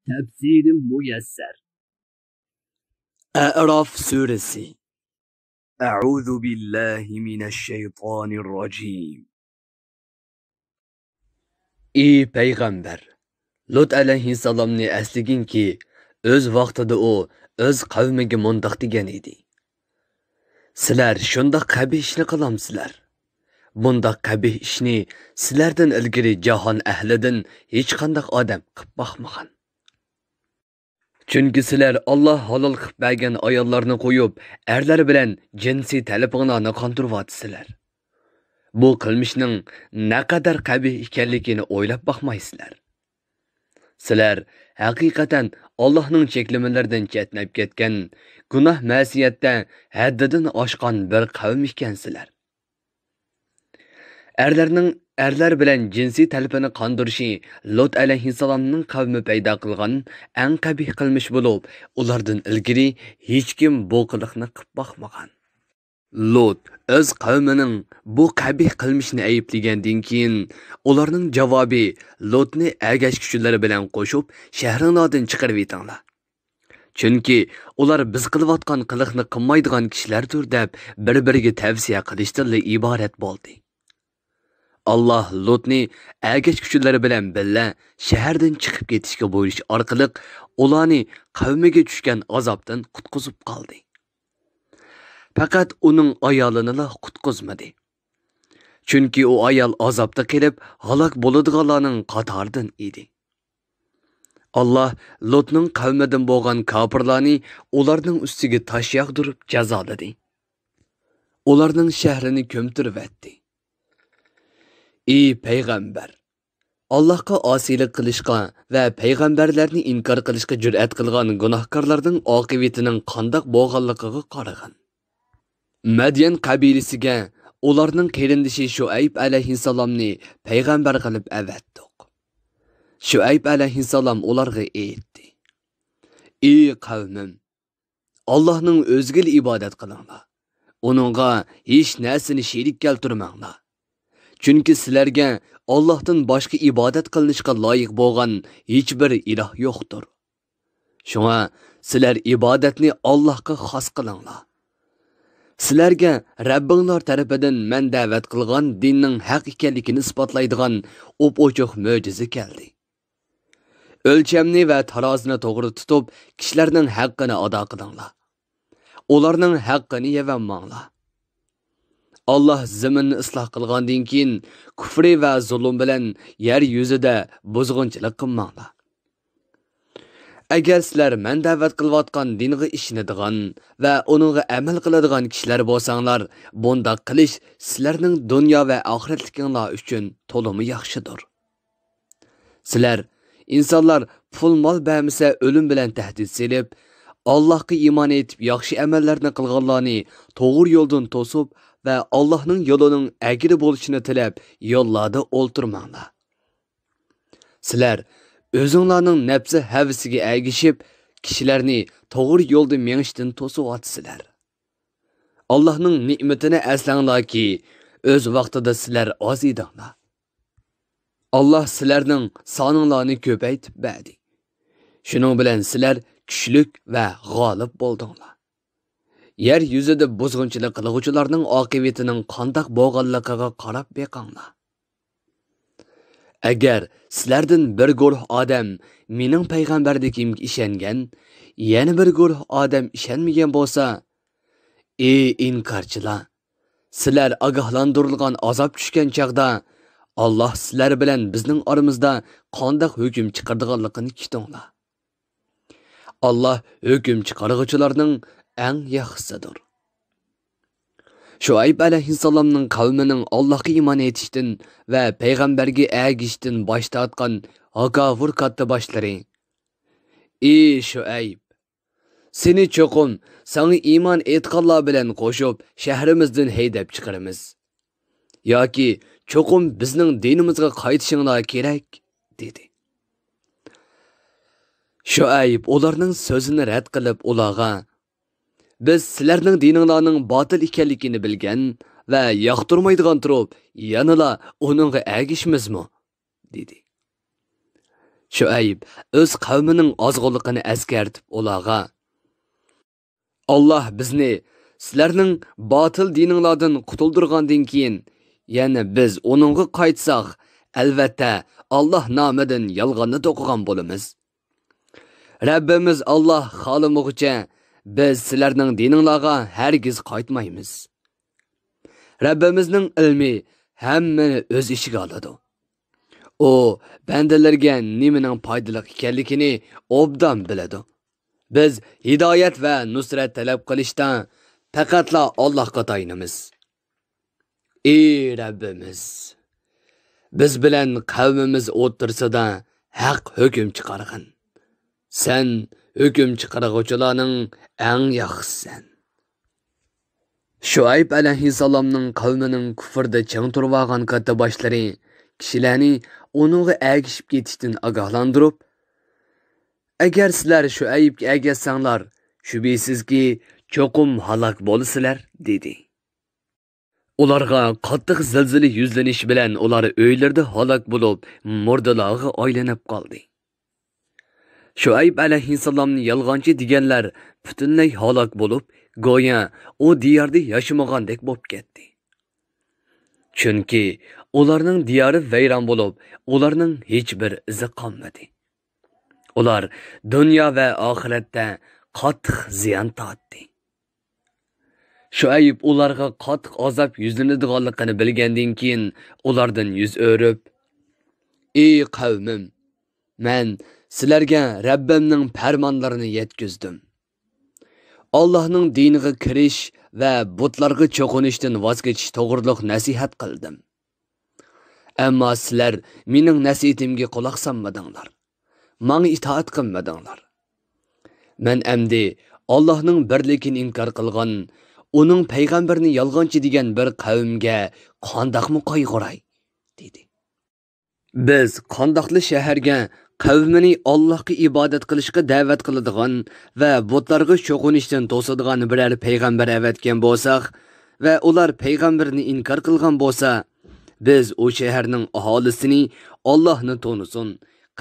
Tefsiri Müyesser. A'raf suresi. A'udhu billahi mineşşeytanirracim. Ey payg'ambar, Lut alayhissalomni esliginki, o'z vaqtida u o'z qavmiga mundoq degan edi. Sizlar shundoq qabih ishni qilamsizlar. Bundoq qabih ishni sizlardan ilgari jahon ahlidan hech qanday odam qilib boqmagan. Chunki sizlar Alloh halol qilib bergan ayollarni qo'yib, erlar bilan jinsiy talabinglarni qondiryapsizlar. Bu qilmishning naqadar qabih ekanligini o'ylab boqmaysizlar. Sizlar haqiqatan Allohning cheklamalaridan chetnab ketgan, gunoh ma'siyatda haddidan oshgan bir qavm ekansizlar. Erlar bilan jinsiy talabini qondirishi Lut alayhissalomning qavmi paydo qilgan eng qabih qilmish bo'lib, ulardan ilgari hech kim bu qiliqni qilib boqmagan. Lut o'z qavmining bu qabih qilmishni ayblagandan keyin ularning javobi Lutni agash kuchlari bilan qo'shib shahringlardan chiqarib etinglar. Chunki ular biz qilayotgan qiliqni qilmaydigan kishilardir deb bir-biriga tavsiya qilishdan iborat bo'ldi. Allah Lutni agash kuchlari bilan billa shahardan chiqib ketishga buyurish orqali ularni qavmiga tushgan azobdan qutqizib qoldi. Faqat uning ayolini qutqizmadi. Chunki u ayol azobda qilib halok bo'ladiganlarning qatoridan edi. Allah Lutning qavmidan bo'lgan kofirlarni ularning ustiga tosh yog'dirib jazoladi. Ularning shahrini ko'mtirib etdi. Ey payg'ambar, Allohga osiylik qilishga va payg'ambarlarni inkor qilishga jur'at qilgan gunohkorlarning oqibatining qandoq bo'lganligiga qarag'in. Madyan qabilasiga ularning qarindoshi Shuayb alayhissalomni payg'ambar qilib avatdik. Shuayb alayhissalom ularga aytdi: Ey qavmim, Allohning o'ziga ibodat qilinglar. Uningga hech narsani sherik keltirmanglar. Chunki sizlarga Allohdan boshqa ibodat qilinishga loyiq bo'lgan hech bir iloh yo'qdir. Shunga sizlar ibodatni Allohga xos qilinglar. Sizlarga Rabbinglar tarafidan men da'vat qilgan dinning haq ekanligini isbotlaydigan o'p-o'chiq mo'jiza keldi. O'lchamni va tarozini to'g'ri tutib, kishilarning haqqini ado qilinglar. Ularning haqqini yevamanglar. Allah zaminni isloh qilgandan keyin kufri va zulm bilan yer yuzida buzg'unchilik qilmanglar. Agar sizlar men da'vat qilayotgan dinga ishonadigan va uningga amal qiladigan kishilar bo'lsanglar, bunda qilish sizlarning dunyo va oxiratlikinglar uchun to'limi yaxshidir. Sizlar insonlar pul mol bermasa o'lim bilan tahdid selib, Allohga iymon etib yaxshi amallarni qilganlarni to'g'ri yo'ldan to'sib va Allohning yo'lining agiri bo'lishini tilab, yo'llarda o'ltirmanglar. Sizlar o'zinglarning nafsi havisiga ergishib, kishilarni to'g'ri yo'lda menishdan to'sib-atsizlar. Allohning ne'matini eslanglarki, o'z vaqtida sizlar oz edinglar. Allah sizlarning soninglarni ko'paytib berdi. Shuning bilan sizlar kuchlik va g'olib bo'ldinglar. Yer yuzida buzg'unchilik qiluvchilarning oqibatining qandoq bo'lganligiga qarab beqinglar. Agar sizlardan bir guruh odam mening payg'ambarligimga ishongan, yana bir guruh odam ishonmagan bo'lsa, ey inkorchilar, sizlar ogohlantirilgan azob tushgan chaqda Allah sizlar bilan bizning oramizda qandoq hukm chiqaradiganligini kutinglar. Allah hukm chiqaruvchilarning eng yaxshisidir. Shuayb alayhissalomning qavmining Allohga iymon etishdan va payg'ambarga ergishishdan bosh tortgan hakavur katta boshlari: Ey Shuayb, seni cho'qim sana iymon etganlar bilan qo'shib shahrimizdan haydab chiqaramiz. Yoki cho'qim bizning dinimizga qaytishinglar kerak, dedi. Shuayb ularning so'zini rad qilib ularga: Biz sizlarning dininglarning botil ekanligini bilgan va yoqtirmaydigan turib, yanala uningga ergishmizmi? dedi. Shuayb o'z qavmining ozg'inligini eskartib ularga: Allah bizni sizlarning botil dininglardan qutuldirgandan keyin yana biz onunga qaytsak, albatta Allah nomidan yolg'onni to'qigan bo'lamiz. Rabbimiz Allah xohlamog'icha biz sizlarning dininglarga hargiz qaytmaymiz. Rabbimizning ilmi hammani o'z ishiga oladi. O bandalarga nimaning foydali ekanligini obdan biladi. Biz hidoyat va nusrat talab qilishdan faqatla Allohga tayanamiz. Ey Rabbimiz, biz bilan qavmimiz o'rtasida haq hukm chiqargin. Sen hukm chiqaruvchilarning eng yaxshisisan. Shuayb alayhissalomning qavmining kufrda chang turgan katta boshlari kishilarni onunga ergishib ketishdan ogohlantirib, agar sizlar Shuaybga ergashsanglar, shubhisizki cho'qim halok bo'lasizlar dedi. Ularga qattiq zilzila yuzlanish bilan ular uylarida halok bo'lib, murdalarga aylanib qoldi. Shuayb alayhissalomni yolg'onchi deganlar butunlay halok bo'lib, go'yo u diyorda yashamagandek bo'lib ketdi. Chunki ularning diyori vayron bo'lib, ularning hech bir izi qolmadi. Ular dunyo va oxiratda qattiq ziyon tortdi. Shuayb ularga qattiq azob yuzlanadiganligini bilgandan keyin ulardan yuz o'rib: "Ey qavmim, men sizlarga Rabbimning farmonlarini yetkizdim. Allohning diniga kirish va butlarga cho'qinishdan voz kechish to'g'riliq nasihat qildim. Ammo sizlar mening nasihatimga quloq solmadinglar. Menga itoat qilmadinglar. Men endi Allohning birligini inkor qilgan, uning payg'ambarini yolg'onchi degan bir qavmga qandoqmi qayg'uray?" dedi. Biz qandoqli shaharga qavmini Allohga ibodat qilishga da'vat qiladigan va butlarga cho'qinishdan to'sadigan biror payg'ambar avatgan bo'lsak va ular payg'ambarni inkor qilgan bo'lsa, biz o shaharning aholisini Allohni to'nisin,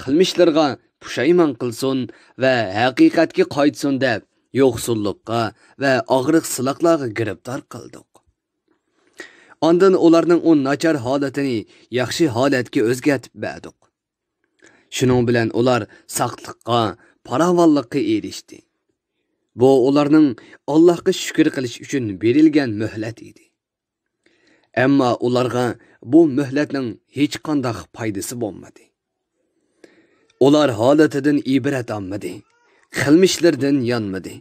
qilmishlariga pushaymon qilsin va haqiqatga qaytsin deb yo'qsullikqa va og'riq siloqlarga giribdor qildik. Ondan ularning o nachar holatini yaxshi holatga o'zgartib berdik. Shuning bilan ular saqliqqa, farovonlikqa erishdi. Bu ularning Allohga shukr qilish uchun berilgan muhlat edi. Ammo ularga bu muhlatning hech qanday foydasi bo'lmadi. Ular holatidan ibrat olmadi, qilmishlaridan yonmadi.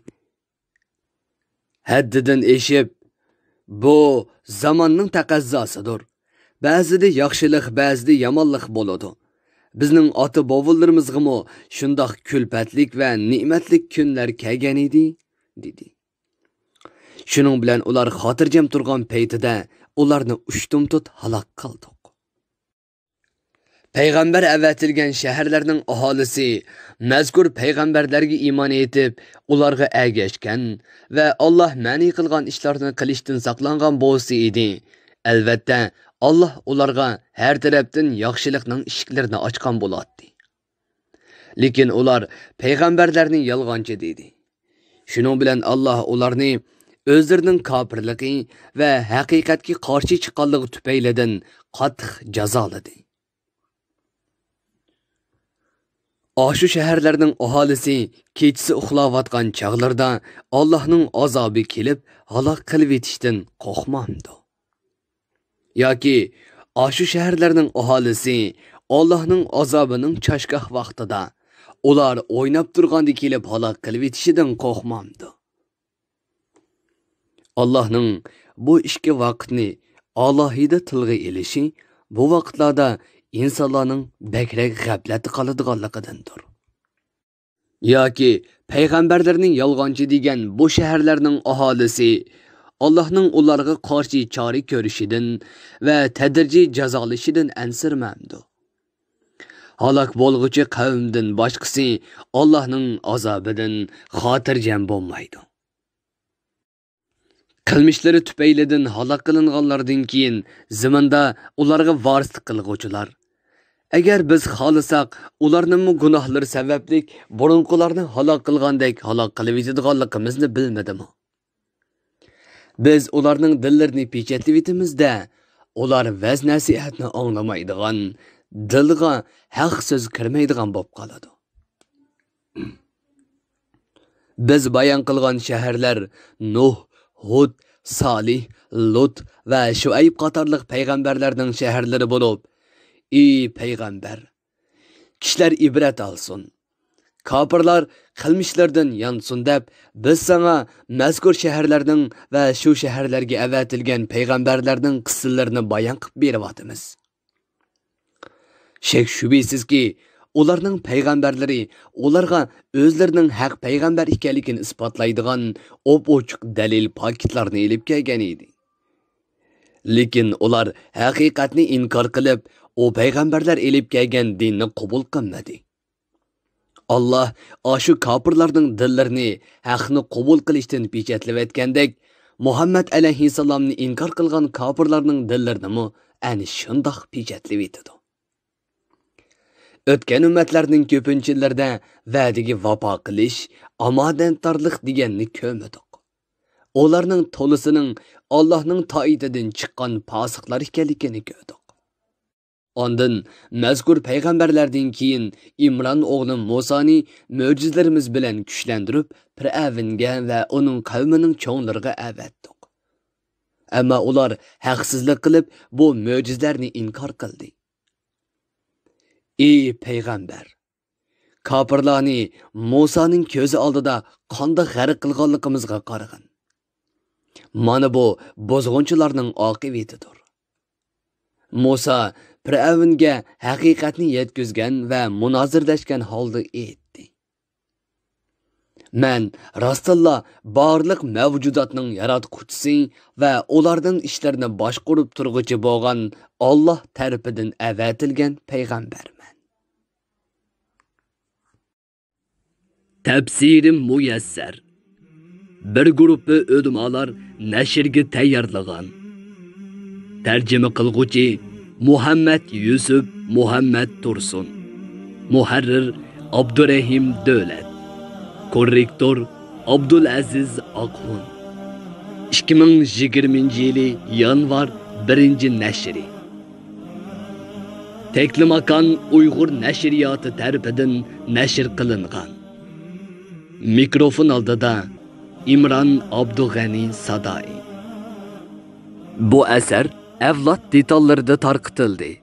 Haddidan eshib, bu zamonning taqozzosidir. Ba'zida yaxshilik, ba'zida yomonlik bo'ladi. Bizning ota-bobollarimizga shundoq kulfatlik va ne'matlik kunlar kelgan edi, dedi. Shuning bilan ular xotirjam turgan paytida ularni ushtumtut halok qildik. Payg'ambar avatilgan shaharlarning aholisi mazkur payg'ambarlarga iymon etib, ularga ergashgan va Alloh ma'ni qilgan ishlarni qilishdan saqlangan bo'lsa edi. Albatta, Allah ularga her tarafdan yaxshilikning eshiklarini ochgan bo'ladi. Lekin ular payg'ambarlarni yolg'onchi dedi. Shuning bilan Allah ularni o'zlarining kofirligi va haqiqatga qarshi chiqqanligi tufaylidan qattiq jazoladi. Ashu shaharlarning aholisi kechasi uxlayotgan chog'larda Allohning azobi kelib, halok qilib etishdan qo'rqmamdi. Yoki ashu shaharlarning aholisi Allohning azobining chashgoh vaqtida ular o'ynab turganda kelib halok qilib etishidan qo'rqmamdi. Allohning bu ishki vaqtni alohida tilga elishi bu vaqtlarda insonlarning bakrak g'aflati qoladiganligidandir. Yoki payg'ambarlarning yolg'onchi degan bu shaharlarning aholisi Allohning ularga qarshi chora ko'rishidan va tadrijiy jazolashidan ansirmamdi. Halok bo'lguchi qavmdan boshqasi Allohning azobidan xotirjam bo'lmaydi. Qilmishlari tufaylidan halok qilinganlardan keyin zamonda ularga varislik qilguvchilar, Agar biz xohlasak, ularning gunohlari sababli burunqilarni halok qilgandek halok qilib yetadiganligimizni bilmadimi? Biz ularning dillarini pechatlab etimizda, ular vaz nasihatni anglamaydigan, dilga haq so'z kirmaydigan bo'lib qoladi. Biz bayon qilgan shaharlar Nuh, Hud, Salih, Lut va Shuayb qatorliq payg'ambarlarning shaharlari bo'lib, ey payg'ambar, kishilar ibrat olsin. Kafirlar qilmishlardan yansin deb biz sana mazkur shaharlarning va shu shaharlarga avatilgan payg'ambarlarning qissalarini bayon qilib beryapmiz. Shek shubhisizki, ularning payg'ambarlari ularga o'zlarining haq payg'ambar ekanligini isbotlaydigan ochiq dalil paketlarni elib kelgan edi. Lekin ular haqiqatni inkor qilib, o payg'ambarlar elib kelgan dinni qabul qilmadi. Allah ashu kafirlarning dillarini haqni qabul qilishdan pechatlab aytgandek, Muhammad alayhissalomni inkor qilgan kafirlarning dillarini ana shundoq pechatlab etdi. O'tgan ummatlarning ko'pinchalarida va'daga vafo qilish, omonatdorlik deganni ko'rmadik. Ularning to'lisining Allohning toitidan chiqqan fosiqlar ekanligini ko'rdik. Ondan mazkur payg'ambarlardan keyin Imron o'g'li Musoni mo'jizlarimiz bilan kuchlantirib, Fir'avnga va uning qavmining cho'nglariga avatdik. Ammo ular haqsizlik qilib, bu mo'jizlarni inkor qildi. Ey payg'ambar, kafirlarni Musoning ko'zi oldida qanday g'arq qilganligimizga qarag'in. Mana bu bozg'unchilarning oqibatidir. Musa Fir'avnga haqiqatni yetkazgan va munozirlashgan holda aytdi. Men Rasululloh barliq mavjudotning yaratquchisi va ularning ishlarini boshqarib turg'uchi bo'lgan Alloh tarafidan avatilgan payg'ambarman. Tafsirim muyassar. Bir guruhi ulamolar nashrga tayyorlagan. Tarjima qilguvchi Muhammad Yusuf Muhammad Tursun. Muharrir Abdurrahim Davlat. Korrektor Abdulaziz Aqhun. 2020 yanvar 1-nashri. Teklimakan Uyg'ur nashriyoti tarafidan nashr qilingan. Mikrofon oldida İmran Abdug'ani Sadai. Bu asar avlod detallarida tarqitildi.